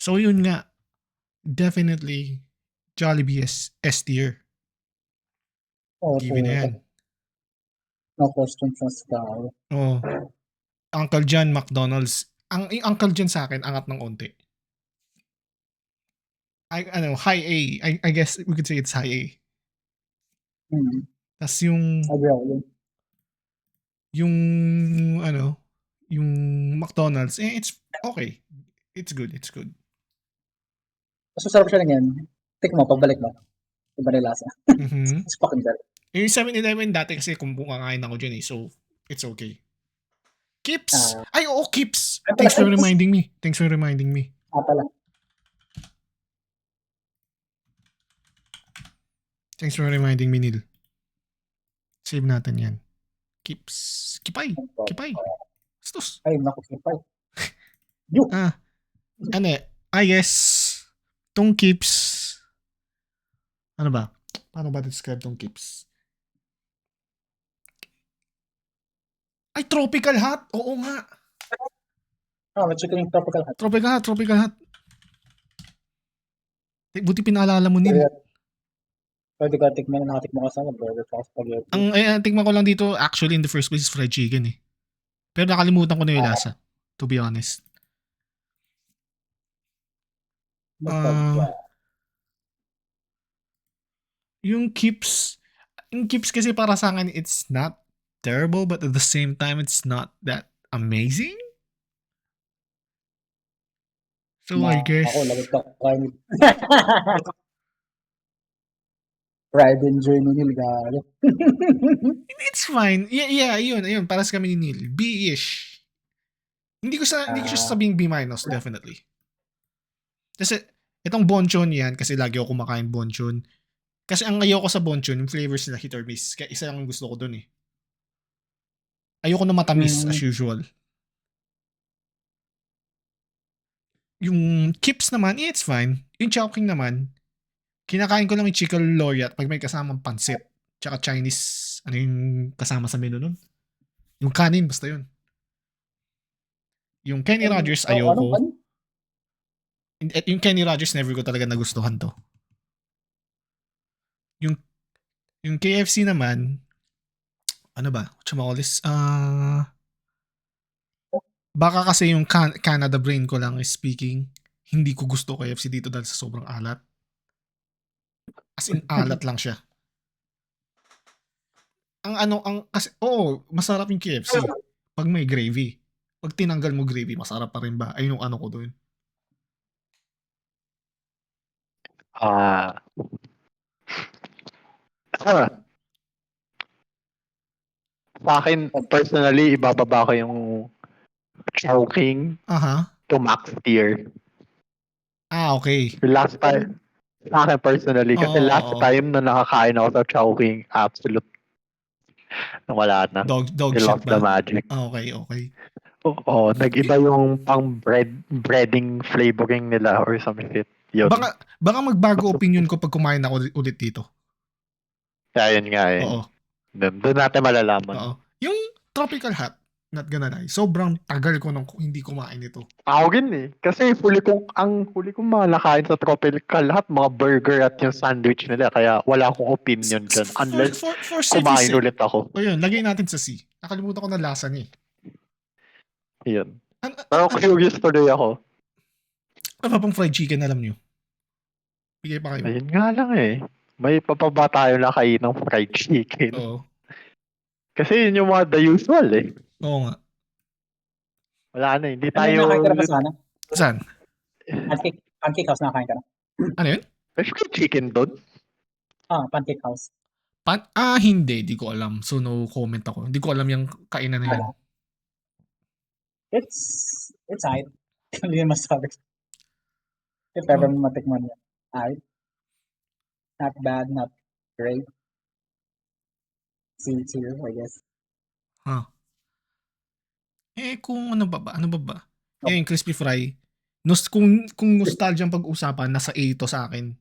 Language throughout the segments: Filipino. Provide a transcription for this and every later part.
So yun nga, definitely Jollibee is S tier. Oo, Given na yan. no questions asked daw. Oh, Uncle John, McDonald's. Ang Uncle John sa akin, angat ng onti. High A. I guess we could say it's high A. Tas yung Agree. yung yung McDonald's, it's okay. It's good. Mas masarap siya ganyan. Tikman mo, pagbalik mo. Iba na yung lasa. Mhm. It's fucking good. Yung 7-Eleven dati kasi kung kakain ako dyan so it's okay. Kips! Ay, oo, Kips! Ay, Thanks for Kips. reminding me. Pala. Thanks for reminding me, Neil. Save natin yan. Kips. Kipay. Stos. Ay, naku, Kipay. I guess, tong Kips, ano ba? Paano ba describe tong Kips? Ay, Tropical Hot! Oo nga. Chicken yung Tropical Hot. Tropical Hot. Buti pinaalala mo, Neil. Pwede ka tikman na nakatikman ka sa burger sa spaghetti. Ang tikman ko lang dito, actually in the first place is fried chicken eh. Pero nakalimutan ko na yung lasa. To be honest. Yung Kips kasi para sa akin, it's not terrible, but at the same time, it's not that amazing. So I guess ako lagot ka kain. Pride and joy ni Neil galo. it's fine. Yeah, yun. Para sa kami ni Neil. B-ish. Hindi ko siya sabing B-, definitely. Kasi itong bonchon yan, kasi lagi ako kumakain bonchon. Kasi ang ayoko sa bonchon, yung flavors nila hit or miss. Kaya isa lang ang gusto ko dun eh. Ayoko na matamis as usual. Yung Kips naman, it's fine. Yung Chowking naman, kinakain ko lang yung chicken loyat pag may kasamang pansit. Tsaka Chinese, ano yung kasama sa menu nun? Yung kanin, basta yun. Yung Kenny Rogers, ayoko. Yung Kenny Rogers, never ko talaga nagustuhan to. Yung KFC naman, ano ba? Chamakolis, baka kasi yung Canada brain ko lang is speaking, hindi ko gusto KFC dito dahil sa sobrang alat. As in, alat lang siya. Kasi, masarap yung KFC pag may gravy. Pag tinanggal mo gravy, masarap pa rin ba? Ayun yung ano ko doon. Sa akin, personally, ibababa ko yung Chowking to max tier. Okay. Last time, sa akin personally, kasi last time na nakakain ako sa Chowking, absolute wala na. Dog He shit lost the ba? magic. Okay. Oo, nag-iba yung pang breading flavoring nila or some shit. Yun. Baka magbago opinion ko pag kumain ako ulit dito. Kaya yun nga eh. Oo. Doon natin malalaman. Oo. Yung Tropical Hot, not gonna lie, sobrang tagal ko nung hindi kumain ito. Ako din eh. Kasi huli kong mga nakain sa Tropical Hot, mga burger at yung sandwich nila. Kaya wala akong opinion dyan. Unless for kumain ulit ako. O yun, lagay natin sa C. Nakalimutan ko na lasa niya eh. Yun. Pero curious tuloy ako. Ano pang fried chicken, alam nyo? Bigay pa kayo. Ayun nga lang eh. May papaba tayo na kain ng fried chicken. Oo. Kasi yun yung mga the usual eh. Oo nga. Wala na, hindi tayo... Nakain ka na ba sana? Saan? Pancake House nakain ka na. Ano yun? May fried chicken doon? Pancake House. Hindi. Di ko alam. So, no comment ako. Hindi ko alam yung kainan na yun. It's aight. Hindi naman masabi. If ever mo matikman yan. Aight. Not bad, not great. C tier, I guess. Kung ano ba? Yung crispy fry. Kung nostalgia ang pag-usapan, nasa A to sa akin.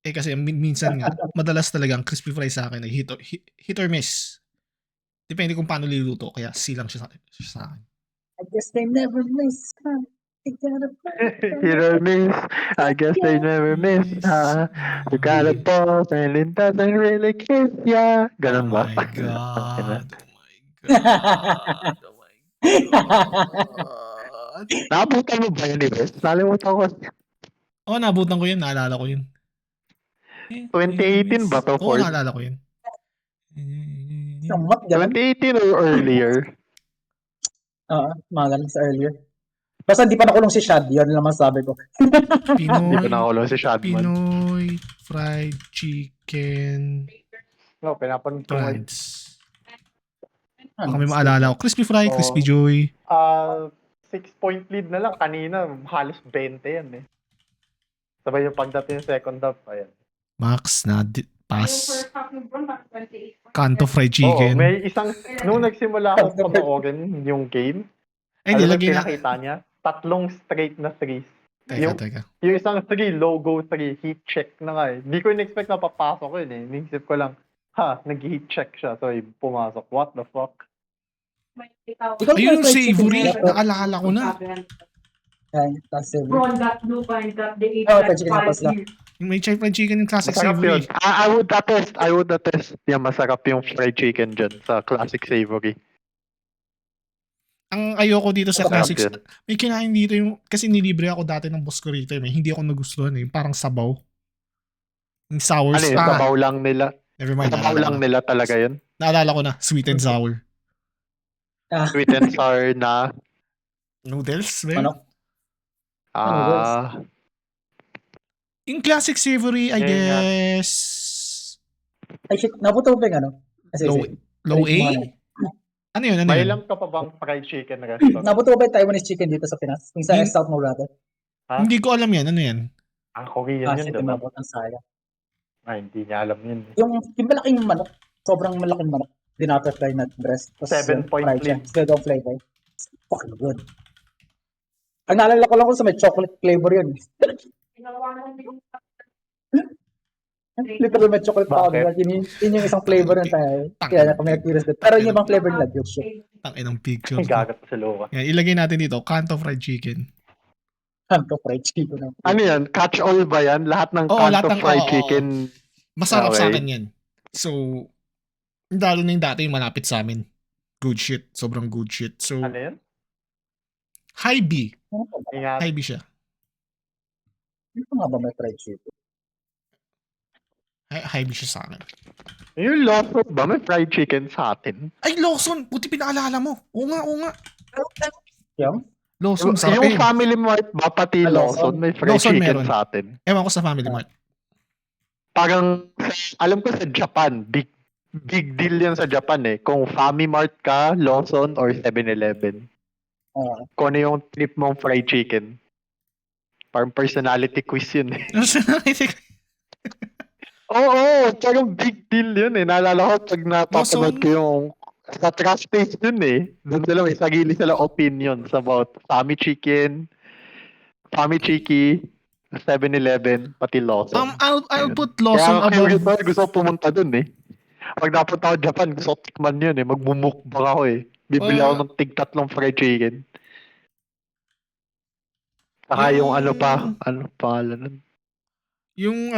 Kasi minsan nga, madalas talaga ang crispy fry sa akin ay hit or miss. Depende kung paano liluto. Kaya C lang siya sa akin. I guess they never miss. Hero miss. I guess they never miss. You got a boss and it doesn't really kiss ya. Oh Ganun ba? my God. Oh my God. Oh my God. Naabutan mo ba yun, Ives? Nalimutan ko. Oh, nabutan ko yun. Naalala ko yun. 2018 ba to, Oo, Ford? naalala ko yun. Somewhat ganun. 2018 or earlier? Mga ganun sa earlier. Basta hindi pa nakulong si Shad, yun lang masabi ko. Hindi Pinoy, pa nakakulong si Shadman. Pinoy fried chicken No, pinapanood ko ngayon. trans. Baka may maalala ko. Crispy fry, Oo. crispy joy. 6-point lead na lang. Kanina, halos 20 yan eh. Sabay yung pagdating ng second half, ayan. Max na pass. Kanto fried Oo, chicken. may isang, nung nagsimula ako panoorin yung game, Ay, hindi, alam mo lagyan na. pinakita niya? 3 straight na threes. Teka. Yung isang 3, logo 3, heat check na nga eh. Hindi ko in-expect na papasok yun eh. Inisip ko lang, nag-heat check siya. So, pumasok. What the fuck? Ayun, savory. Naalala ko na. Kasi, Prawn that blue pine that they ate Oh, like chicken apples 5 lang. years. Yung may fried chicken yung classic Masarap yun. savory. I would attest. Yeah, masarap yung fried chicken dyan sa classic savory. Ang ayoko dito sa Masarap classics, yun. may kinain dito yung, kasi nilibre ako dati ng boss ko rito. May hindi ako nagustuhan eh. Yung parang sabaw. Yung sour. Ano yun? Sabaw lang nila. Never mind. Sabaw lang nila talaga yun. Naalala ko na. Sweet and sour. Sweet and sour na. Noodles, man. Ano? Yung classic savory, I Yeah, yeah. guess. Ay shit, nabuto ba yung ano? Kasi, Low A? Ano yun? May lang ka pa bang fried chicken restaurant? nabuto ba yung Taiwanese chicken dito sa Pinas? Yung sa Hmm. South Morado? Ha? Hindi ko alam yan. Ano yan? Korean yun, Shit, diba? nabutan sayang. Hindi niya alam yun. Yung malaking manok, sobrang malaking manok, dinapper-fry na breast. 7-point lead. Instead of flavor. Fucking good. Ang naalala ko lang kung sa may chocolate flavor yun. Literal may chocolate powder. Bakit? Yun yung isang flavor yun tayo. Kaya kami nag-curious din. Pero yung ibang flavor nila, good shit. Tangin ng picture. Gagat sa luwa. Yan, ilagay natin dito. Kanto fried chicken. Kanto fried chicken. Ano yan? Catch all ba yan? Lahat ng Oo, lahat kanto ng- fried oo. chicken. Masarap sa Okay. akin yan. So, lalo na yung dati yung malapit sa amin. Good shit. Sobrang good shit. So, Ano yan? high B. Ingat. High B siya. Ito nga ba may fried chicken? High B siya sa akin. Yung Lawson ba? May fried chicken sa atin? Ay, Lawson! Buti pinaalala mo. Oo nga. Yung? Lawson, sarap Yung yun. Family Mart ba pati Lawson? Lawson? May fried Lawson chicken meron. sa atin? Ewan ko sa Family Mart. Parang, alam ko sa Japan, big deal yan sa Japan eh. Kung Family Mart ka, Lawson, or 7-Eleven. Kung ano yung trip mong fried chicken. Parang personality quiz yun eh. Oo, parang big deal yun eh. Naalala ko pag napapanood ko yung sa trash taste yun eh. Doon sila may sarili sila opinions about Fami Chicken, Fami Chiki, 7-Eleven, pati Lawson. I'll put Lawson Kaya above. curious gusto ko pumunta dun eh. Pag napunta ako Japan, gusto ko tikman yun eh. Magmumukbang ako eh. Bibili ako ng tig-3 fried chicken. Saka yung ano pangalan nun? Yung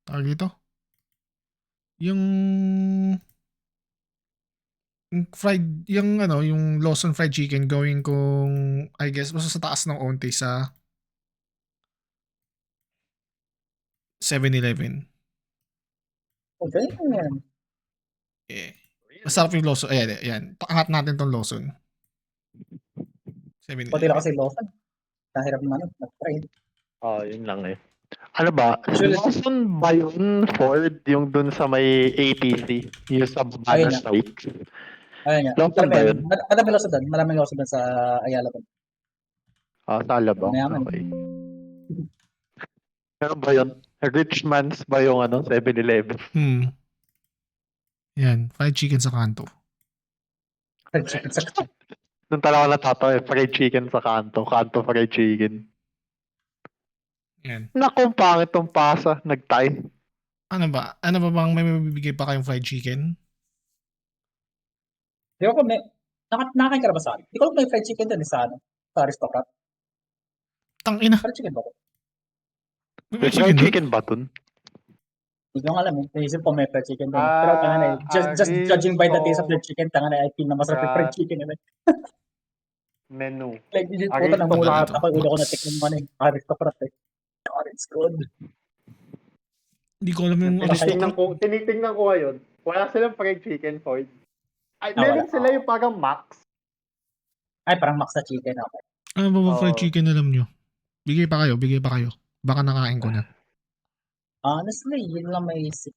tawag dito? Yung yung Lawson fried chicken gawin kong, I guess, basta sa taas ng onte sa 7-Eleven. Okay, yan. Eh. Masarap yung Lawson. Ayan. Angat natin tong Lawson. 7-Eleven. Pati lang kasi Lawson. Nahirap naman. Nag-try. Yun lang eh. Ano ba? Actually, Lawson ba yun, Ford, yung dun sa may ATC? Yung sa baba Ayun na nga. site? Ayun nga. Lawson ba yun? Maraming Lawson doon. Maraming Lawson doon sa Ayala doon. Sa Alabang. Mayaman. Okay. Meron ba yun? Richmans ba yung 7-Eleven? Yan. Fried chicken sa kanto. Fried chicken sa Doon talaga natatawa eh. Fried chicken sa kanto. Kanto fried chicken. Yan. Naku, pangit tong pasa. Nag-tie. Ano ba? Ano ba bang may mabibigay pa kayong fried chicken? Di ako may Nakakain ka na ba sa Hindi ko alam may fried chicken doon sa Aristocrat. Tangina. Fried chicken ba? May May chicken fried doon? chicken ba dun? Hindi ko alam. Naisip ko may fried chicken doon. Ah, Pero just judging by the taste of the Aristo- chicken, I feel na masarap yung fried Rat. chicken. Menu. Like, yung puta Aristocrat. namulat Dito, ako. Ulo ko Max. natikman mo Aristocrat eh. God, it's good. Hindi ko alam yung Tinitingnan Aristocrat. tinitingnan ko ngayon. Wala silang fried chicken, Ford. Ay, Ah, meron wala. sila yung parang Max. Ay, parang max na chicken. Okay. Ano ba ba fried Oo. chicken alam nyo? Bigay pa kayo. Baka nakain ko na. Honestly, yun lang may isip.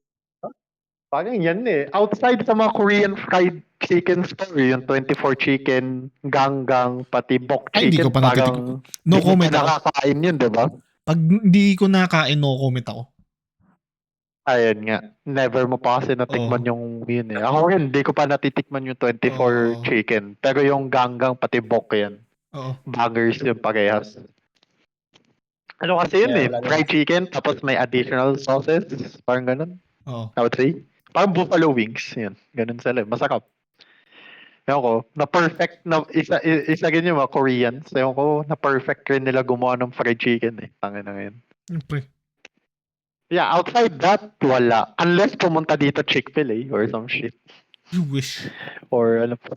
Parang yan eh. Outside sa mga Korean fried chicken store, yung 24 chicken, ganggang, pati bok Ay, hindi chicken, ko pa parang No hindi comment pa ako. nakakain yun, di ba? Pag hindi ko nakain, no comment ako. Ayun nga. Never mo pa kasi natikman yung yun eh. Ako rin, hindi ko pa natitikman yung 24 Oo. chicken. Pero yung ganggang, pati bok yan. Oo. Bangers yung parehas. Ano kasi yun Yeah, eh, wala din. fried chicken, tapos may additional sauces. Parang ganun. Oo. I would say. Parang buffalo wings. Yan. Ganun sila. Masarap. Ewan ko, na-perfect na, isa rin yung mga Koreans. Ewan ko, na-perfect rin nila gumawa ng fried chicken eh. Tangin na ngayon. Siyempre. Yeah, outside that, wala. Unless pumunta dito Chick-fil-A or some shit. You wish. Or ano pa.